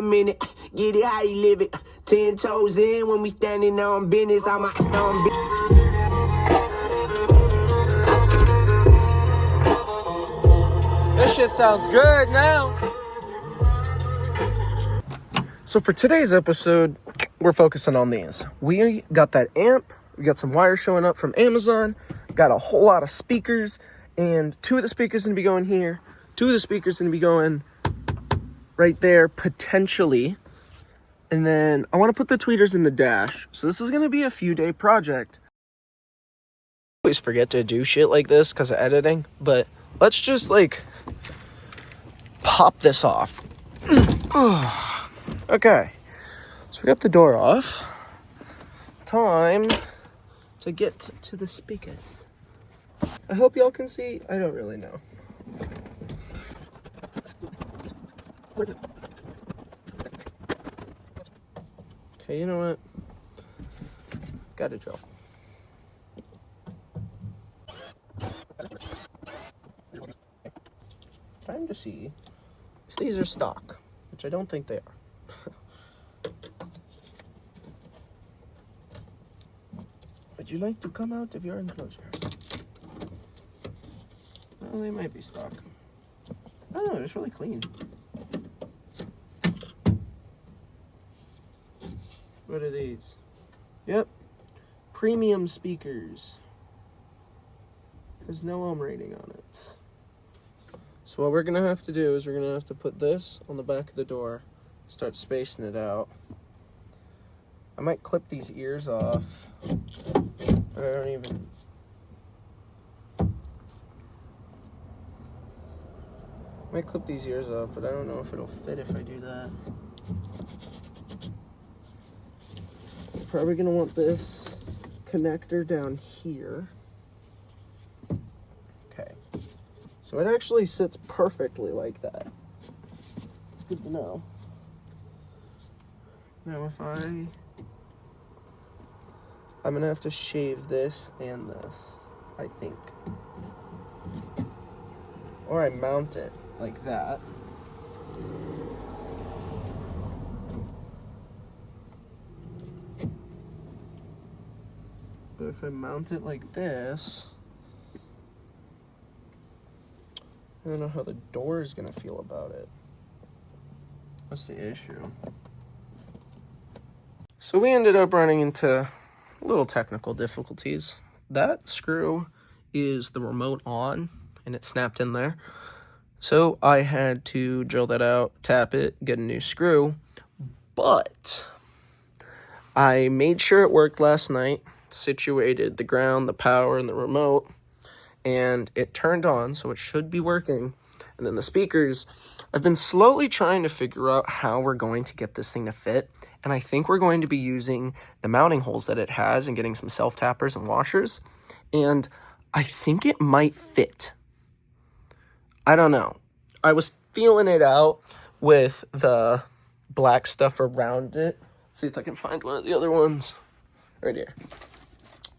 minute. Get it how you live it. 10 toes in when we standing on business. I'm on business. This shit sounds good now. So for today's episode, we're focusing on these. We got that amp. We got some wires showing up from Amazon. Got a whole lot of speakers. And 2 of the speakers going to be going here. 2 of the speakers going to be going right there, potentially. And then I want to put the tweeters in the dash. So this is going to be a few-day project. I always forget to do shit like this because of editing. But let's just, like, pop this off. Okay. So we got the door off. Time to get to the speakers. I hope y'all can see. I don't really know. Okay, you know what? Got a drill. Time to see if these are stock, which I don't think they are. Would you like to come out of your enclosure? Well, they might be stock. I don't know, it's really clean. What are these? Yep. Premium speakers. There's no ohm rating on it. So what we're going to have to do is we're going to have to put this on the back of the door. Start spacing it out. I might clip these ears off. But I don't even... I might clip these ears off, but I don't know if it'll fit if I do that. Probably gonna want this connector down here. Okay. So it actually sits perfectly like that. It's good to know. Now if I'm gonna have to shave this and this, I think. Or I mount it like that. But if I mount it like this, I don't know how the door is gonna feel about it. What's the issue? So we ended up running into little technical difficulties. That screw is the remote on, and it snapped in there. So I had to drill that out, tap it, get a new screw. But I made sure it worked last night, situated the ground, the power, and the remote, and it turned on, so it should be working. And then the speakers, I've been slowly trying to figure out how we're going to get this thing to fit, and I think we're going to be using the mounting holes that it has and getting some self-tappers and washers, and I think it might fit. I don't know. I was feeling it out with the black stuff around it. Let's see if I can find one of the other ones. Right here.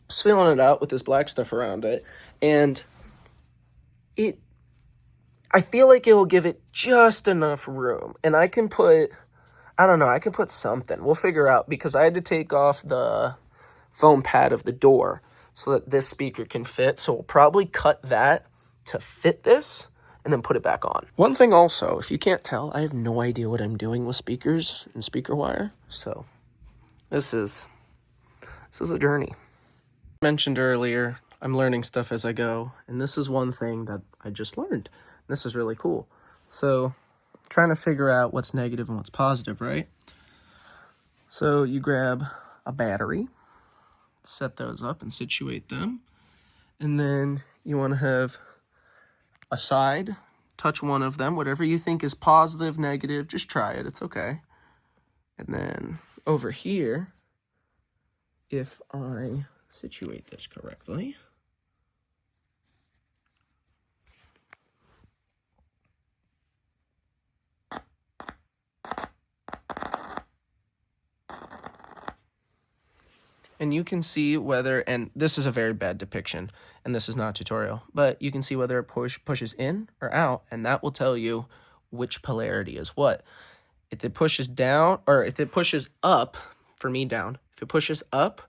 Just feeling it out with this black stuff around it, and I feel like it will give it just enough room, and I can put something. We'll figure out, because I had to take off the foam pad of the door so that this speaker can fit, so we'll probably cut that to fit this and then put it back on. One thing also, if you can't tell, I have no idea what I'm doing with speakers and speaker wire, so this is a journey. I mentioned earlier, I'm learning stuff as I go, and this is one thing that I just learned. This is really cool. So, trying to figure out what's negative and what's positive, right? So, you grab a battery, set those up and situate them, and then you want to have a side, touch one of them, whatever you think is positive, negative, just try it, it's okay. And then over here, if I situate this correctly, and you can see whether, and this is a very bad depiction, and this is not a tutorial, but you can see whether it pushes in or out, and that will tell you which polarity is what. If it pushes down, or if it pushes up, for me down, if it pushes up,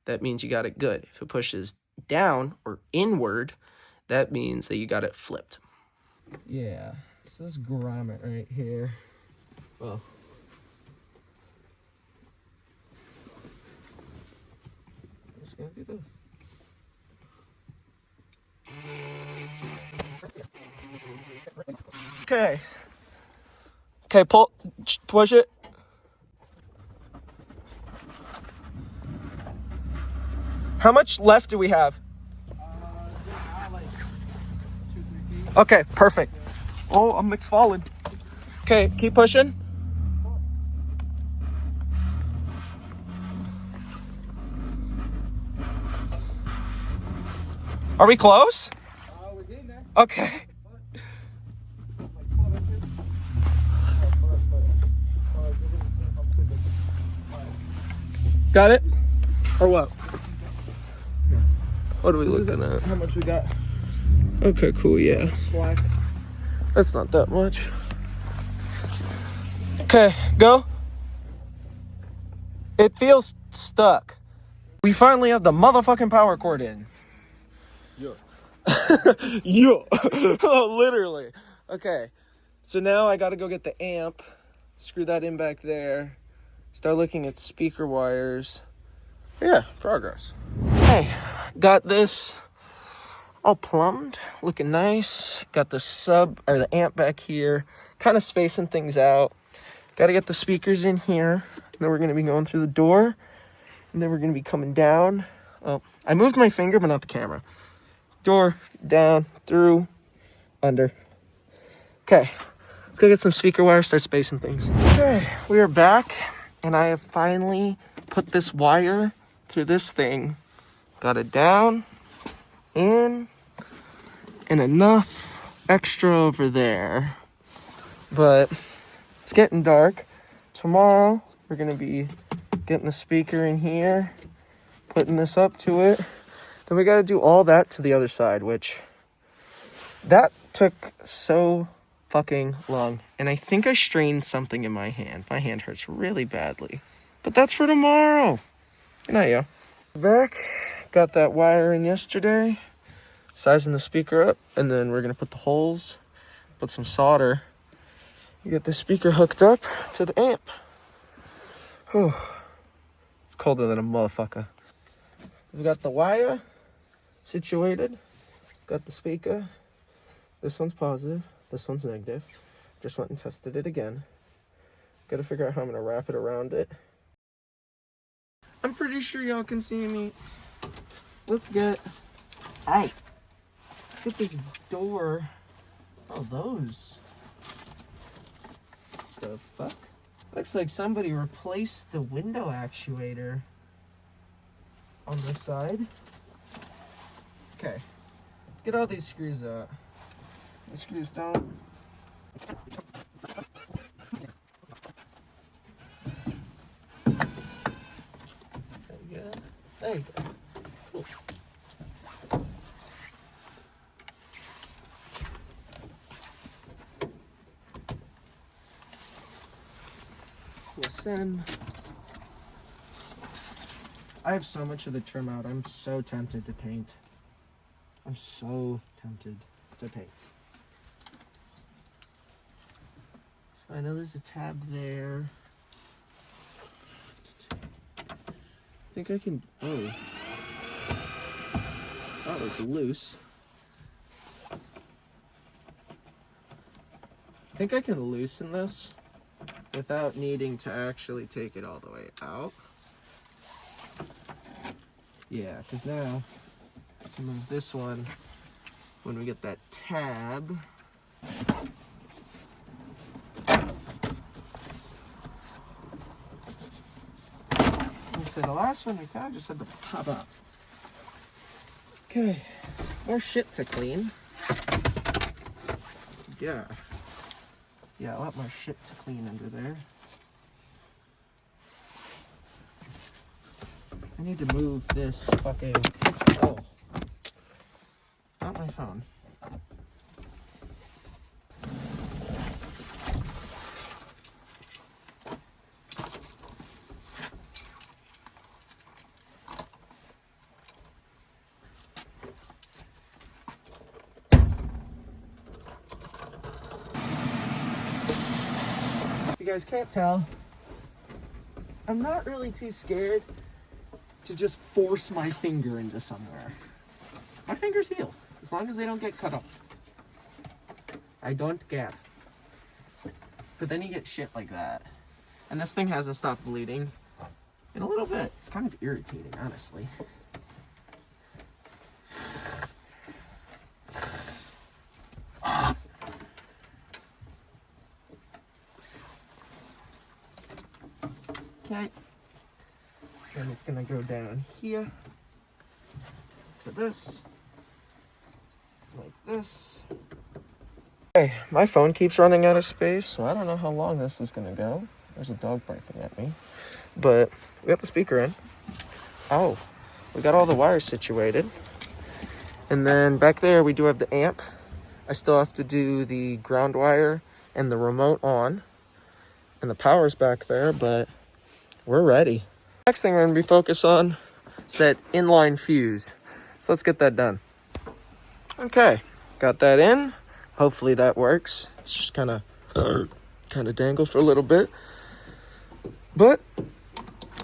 that means you got it good. If it pushes down or inward, that means that you got it flipped. Yeah, so this grommet right here. Well, I'm just gonna do this. Okay. Okay, push it. How much left do we have? Like 2-3 feet. Okay, perfect. Oh, I'm McFallen. Okay, keep pushing. Are we close? We're getting there. Okay. Like 12 inches. Got it? Or what? What are we looking at? How much we got? Okay, cool, yeah. Slack. That's not that much. Okay, go. It feels stuck. We finally have the motherfucking power cord in. Yeah. Yo. Literally. Okay. So now I gotta go get the amp. Screw that in back there. Start looking at speaker wires. Yeah, progress. Hey, got this all plumbed, looking nice. Got the the amp back here, kind of spacing things out. Got to get the speakers in here. Then we're gonna be going through the door, and then we're gonna be coming down. Oh, I moved my finger, but not the camera. Door, down, through, under. Okay, let's go get some speaker wire, start spacing things. Okay, we are back, and I have finally put this wire through this thing. Got it down, in, and enough extra over there. But it's getting dark. Tomorrow, we're gonna be getting the speaker in here, putting this up to it. Then we gotta do all that to the other side, which that took so fucking long. And I think I strained something in my hand. My hand hurts really badly. But that's for tomorrow. Good night, yo. Back, got that wire in yesterday, sizing the speaker up, and then we're gonna put the holes, put some solder, get the speaker hooked up to the amp. Whew. It's colder than a motherfucker. We got the wire situated, got the speaker. This one's positive, this one's negative. Just went and tested it again. Gotta figure out how I'm gonna wrap it around it. I'm pretty sure y'all can see me. Let's get this door. Oh, those. The fuck? Looks like somebody replaced the window actuator on this side. Okay, let's get all these screws out. The screws don't. There you go. There you go. Cool. Listen. I have so much of the trim out. I'm so tempted to paint. I'm so tempted to paint. So I know there's a tab there. I think I can. Oh. That was loose. I think I can loosen this without needing to actually take it all the way out. Yeah, because now I can move this one when we get that tab. Instead of the last one, we kind of just had to pop up. Okay, more shit to clean. Yeah. Yeah, a lot more shit to clean under there. I need to move this fucking... Oh. Not my phone. guys can't tell, I'm not really too scared to just force my finger into somewhere. My fingers heal, as long as they don't get cut off. I don't care. But then you get shit like that. And this thing hasn't stopped bleeding in a little bit. It's kind of irritating, honestly. Okay. Then it's gonna go down here to this, like this. Okay, my phone keeps running out of space, so I don't know how long this is gonna go. There's a dog barking at me. But we got the speaker in. Oh, we got all the wires situated. And then back there we do have the amp. I still have to do the ground wire and the remote on. And the power's back there, but we're ready. Next thing we're gonna be focused on is that inline fuse. So let's get that done. Okay, got that in. Hopefully that works. It's just kind of dangle for a little bit. But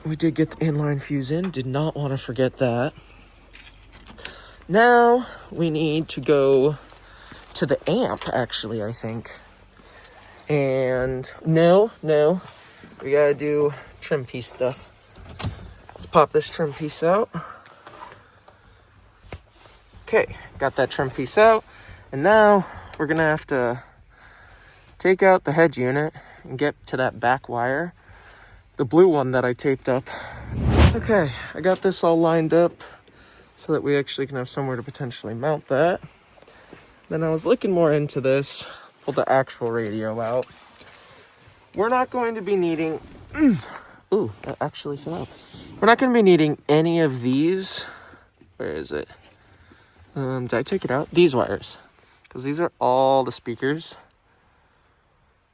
we did get the inline fuse in. Did not want to forget that. Now we need to go to the amp, actually, I think. And no, we gotta do trim piece stuff. Let's pop this trim piece out. Okay, got that trim piece out. And now we're gonna have to take out the head unit and get to that back wire, the blue one that I taped up. Okay, I got this all lined up so that we actually can have somewhere to potentially mount that. Then I was looking more into this, pulled the actual radio out. We're not going to be needing, ooh, that actually fell out. We're not going to be needing any of these. Where is it? Did I take it out? These wires, because these are all the speakers.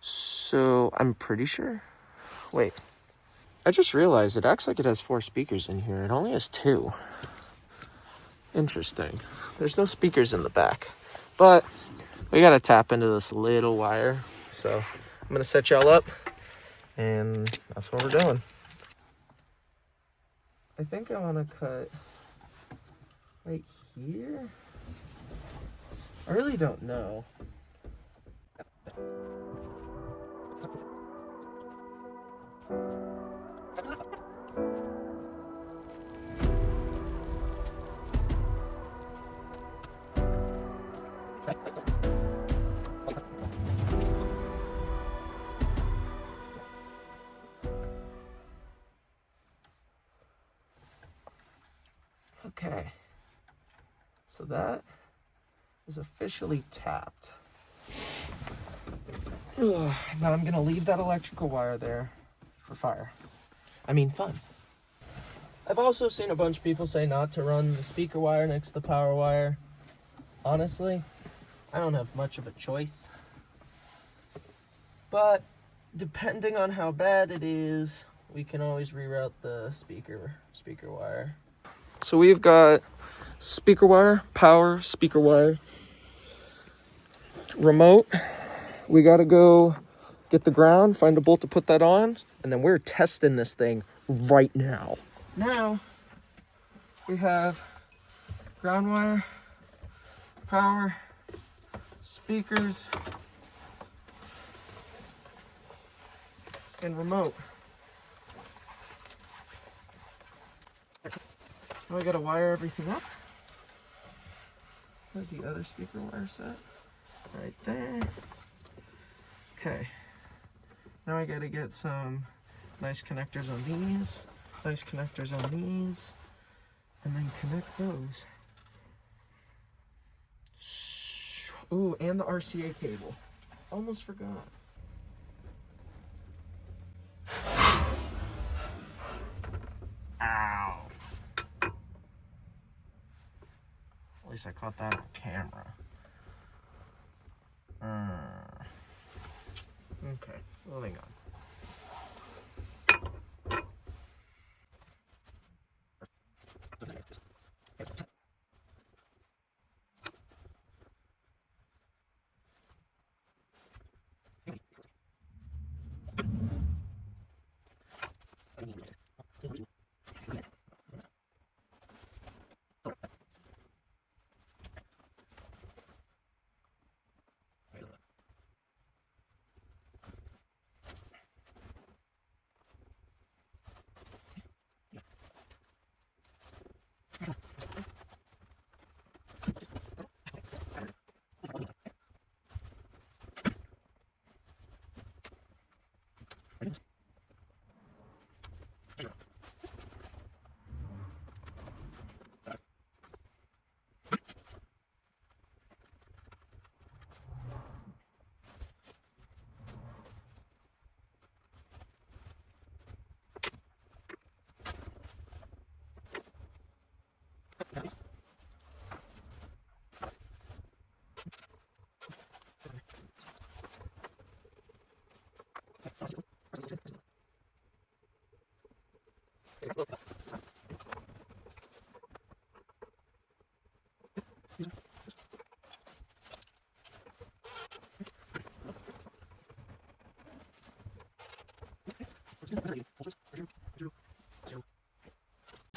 So I'm pretty sure. Wait, I just realized it acts like it has 4 speakers in here. It only has 2. Interesting. There's no speakers in the back, but we got to tap into this little wire. So I'm going to set y'all up, and that's what we're doing. I think I want to cut right here. I really don't know. Okay, so that is officially tapped. Now I'm gonna leave that electrical wire there for fire. Fun. I've also seen a bunch of people say not to run the speaker wire next to the power wire. Honestly, I don't have much of a choice. But depending on how bad it is, we can always reroute the speaker wire. So we've got speaker wire, power, speaker wire, remote. We gotta go get the ground, find a bolt to put that on, and then we're testing this thing right now. Now we have ground wire, power, speakers, and remote. Now we gotta wire everything up. There's the other speaker wire set right there. Okay, now I gotta get some nice connectors on these, nice connectors on these, and then connect those. Ooh, and the RCA cable. Almost forgot. Ow. At least I caught that on camera. Okay, moving on.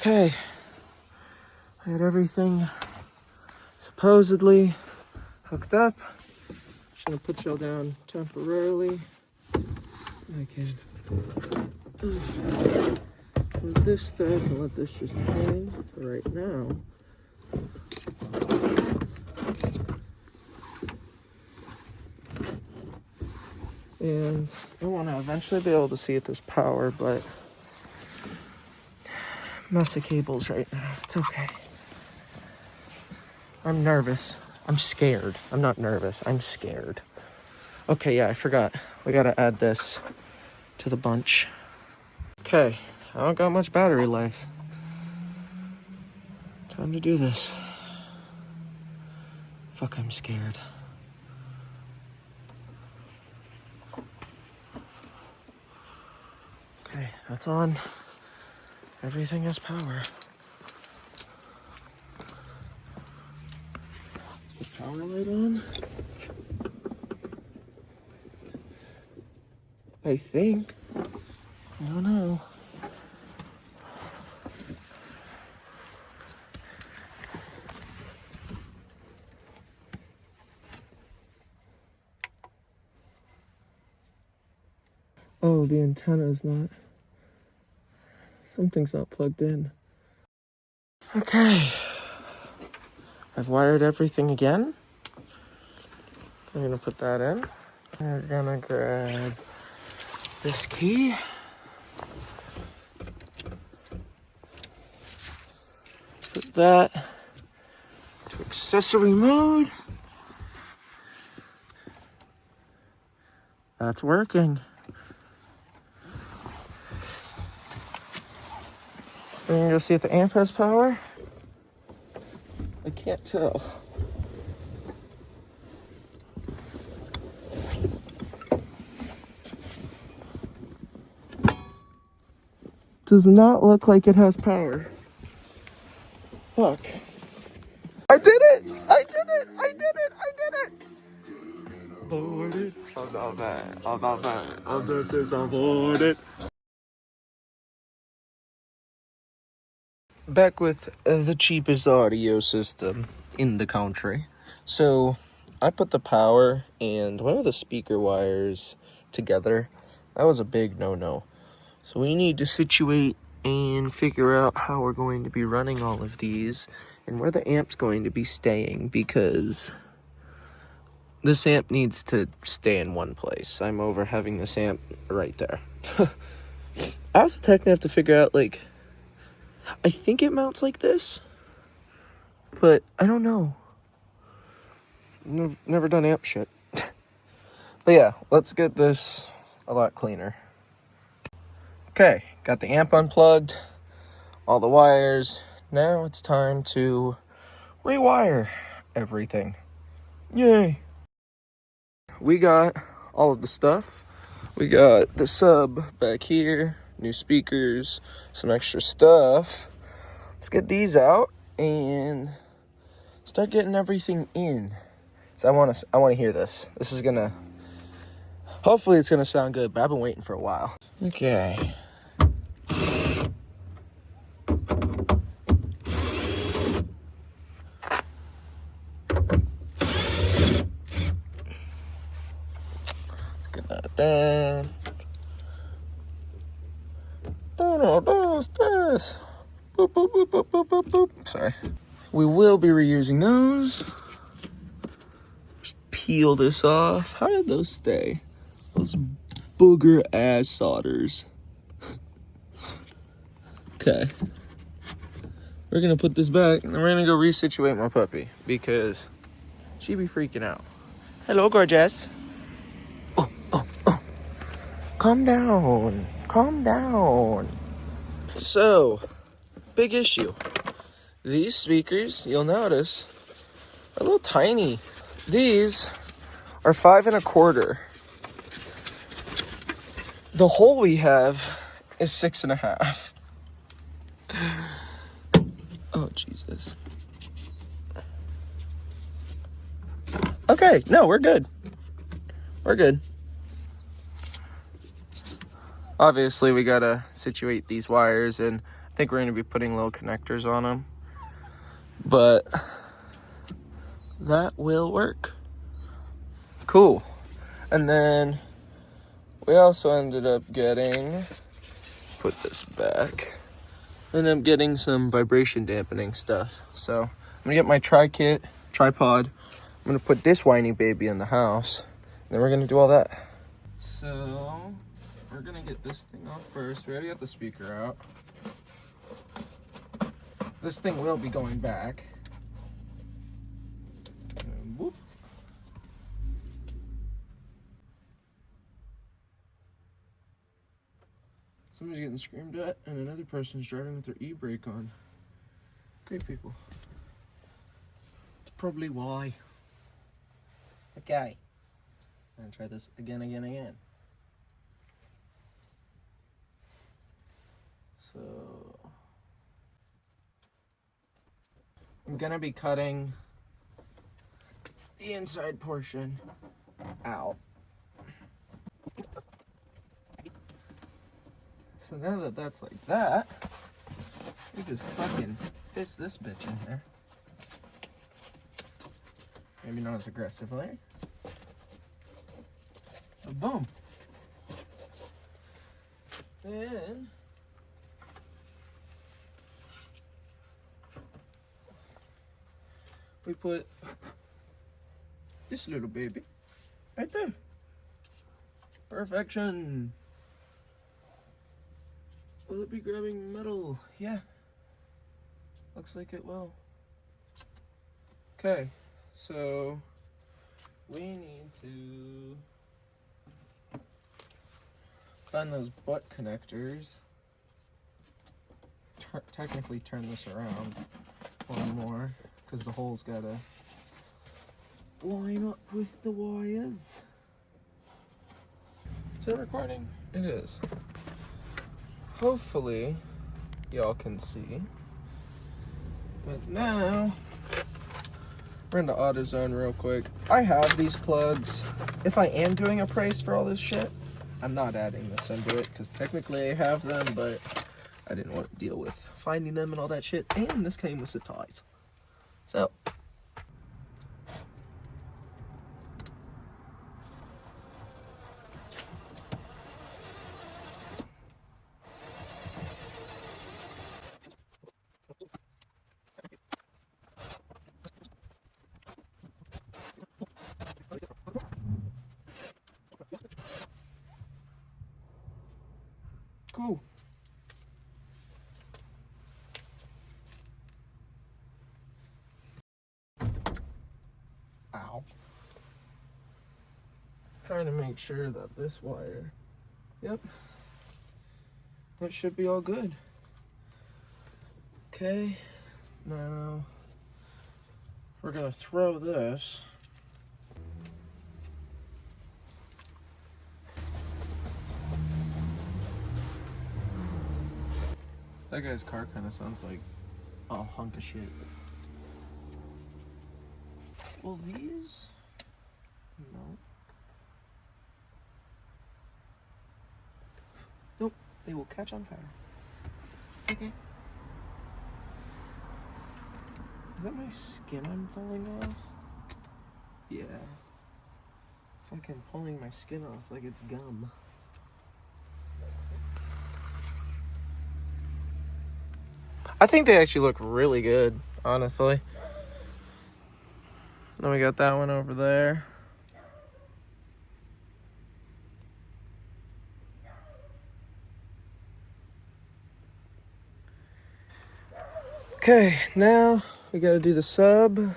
Okay, I had everything supposedly hooked up. Just gonna put y'all down temporarily. I can put this stuff and let this just hang for right now. And I want to eventually be able to see if there's power, but mess of cables right now. It's okay. I'm nervous. I'm scared. I'm not nervous. I'm scared. Okay, yeah, I forgot. We gotta add this to the bunch. Okay, I don't got much battery life. Time to do this. Fuck, I'm scared. Okay, that's on. Everything has power. Is the power light on? I think. I don't know. Oh, the antenna's not. Something's not plugged in. Okay. I've wired everything again. I'm gonna put that in. We're gonna grab this key. Put that to accessory mode. That's working. We're gonna go see if the amp has power. I can't tell. Does not look like it has power. Fuck. I did it! I did it! I did it! I did it! Boarded. I'm not bad. I'm not bad. I'm not disappointed. Back with the cheapest audio system in the country. So I put the power and one of the speaker wires together. That was a big no-no. So we need to situate and figure out how we're going to be running all of these and where the amp's going to be staying, because this amp needs to stay in one place. I'm over having this amp right there. I also technically have to figure out, like, I think it mounts like this, but I don't know. Never done amp shit. But yeah, let's get this a lot cleaner. Okay, got the amp unplugged, all the wires. Now it's time to rewire everything. Yay! We got all of the stuff. We got the sub back here, new speakers, some extra stuff. Let's get these out and start getting everything in. So I want to hear this. This is gonna, hopefully it's gonna sound good, but I've been waiting for a while. Okay. dun. No, what's this? Boop, boop, boop, boop, boop, boop, boop. Sorry. We will be reusing those. Just peel this off. How did those stay? Those booger ass solders. Okay. We're gonna put this back and then we're gonna go resituate my puppy because she be freaking out. Hello, gorgeous. Oh, oh, oh. Calm down. Calm down. So, big issue. These speakers, you'll notice, are a little tiny. These are 5 1/4. The hole we have is 6 1/2. Oh, Jesus. Okay, no, we're good. We're good. Obviously, we gotta situate these wires, and I think we're gonna be putting little connectors on them. But that will work. Cool. And then we also ended up getting, put this back, ended up getting some vibration dampening stuff. So I'm gonna get my tripod. I'm gonna put this whiny baby in the house. And then we're gonna do all that. So we're gonna get this thing off first. We already got the speaker out. This thing will be going back. And whoop. Somebody's getting screamed at, and another person's driving with their e-brake on. Great people. It's probably why. Okay. I'm gonna try this again. So I'm gonna be cutting the inside portion out. So now that that's like that, we just fucking fist this bitch in here. Maybe not as aggressively. But boom. Then we put this little baby right there. Perfection. Will it be grabbing metal? Yeah. Looks like it will. Okay, so we need to find those butt connectors. Technically turn this around one more because the hole's gotta line up with the wires. Is it recording? It is. Hopefully y'all can see. But now we're into AutoZone real quick. I have these plugs. If I am doing a price for all this shit, I'm not adding this into it because technically I have them, but I didn't want to deal with finding them and all that shit. And this came with supplies. So cool. Ow. Trying to make sure that this wire, yep, that should be all good. Okay, now we're gonna throw this. That guy's car kind of sounds like a hunk of shit. Well, these? No. Nope, they will catch on fire. Okay. Is that my skin I'm pulling off? Yeah. Fucking pulling my skin off like it's gum. I think they actually look really good, honestly. Then we got that one over there. Okay, now we gotta do the sub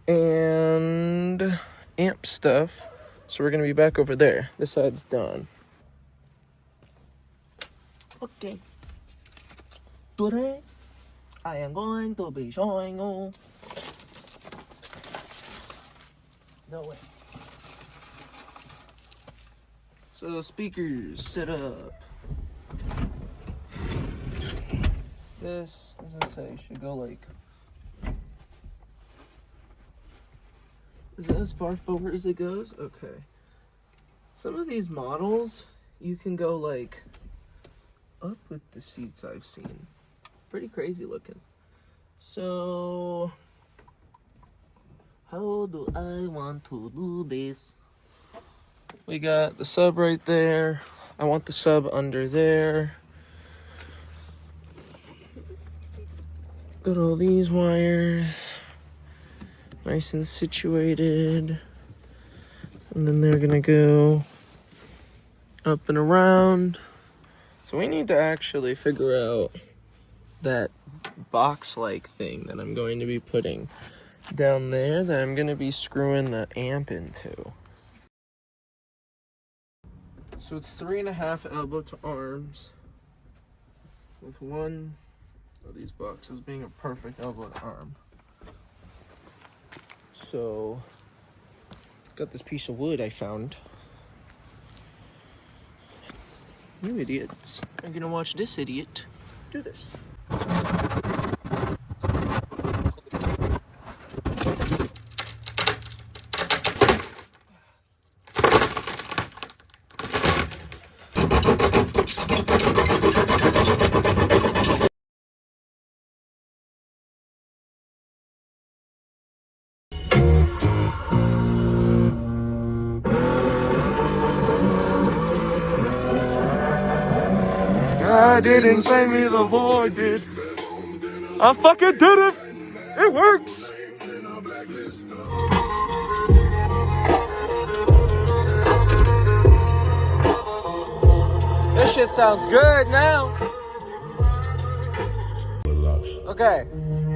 and amp stuff. So we're gonna be back over there. This side's done. Okay. Today, I am going to be showing you. No way. So speakers set up. This, as I say, should go like. Is that as far forward as it goes? Okay. Some of these models, you can go like up with the seats I've seen. Pretty crazy looking. So, how do I want to do this? We got the sub right there. I want the sub under there. Got all these wires nice and situated. And then they're gonna go up and around. So we need to actually figure out that box-like thing that I'm going to be putting down there that I'm going to be screwing the amp into. So it's 3.5 elbow to arms with one of these boxes being a perfect elbow to arm. So got this piece of wood I found. You idiots are gonna watch this idiot do this. I didn't save me, the void did. I fucking did it! It works! This shit sounds good now. Okay,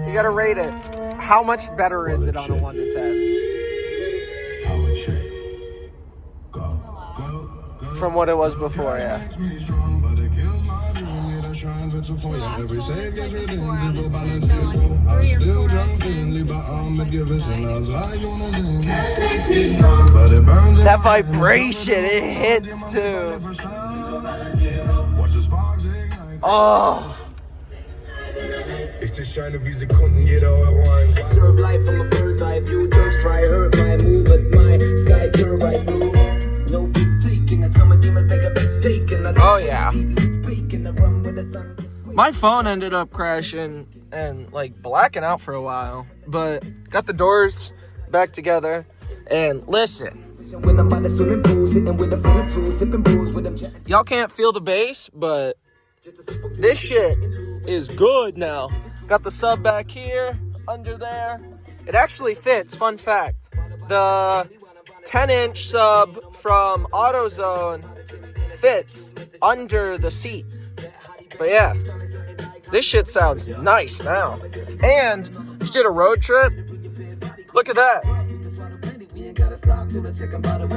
you gotta rate it. How much better is it on a 1 to 10? From what it was before, yeah. That vibration, it hits too. Oh. Serve life from a bird's eye view. Drugs try hurt my mood, but my sky pure right blue. No peace taking. I tell my demons make a mistake. Oh yeah. My phone ended up crashing and like blacking out for a while, but got the doors back together. And listen, y'all can't feel the bass, but this shit is good now. Got the sub back here, under there. It actually fits, fun fact. The 10-inch sub from AutoZone fits under the seat. But yeah, this shit sounds nice now. And just did a road trip. Look at that.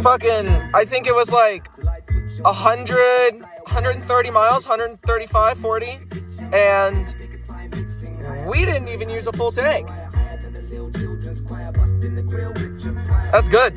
Fucking, I think it was like 100, 130 miles, 135, 40. And we didn't even use a full tank. That's good.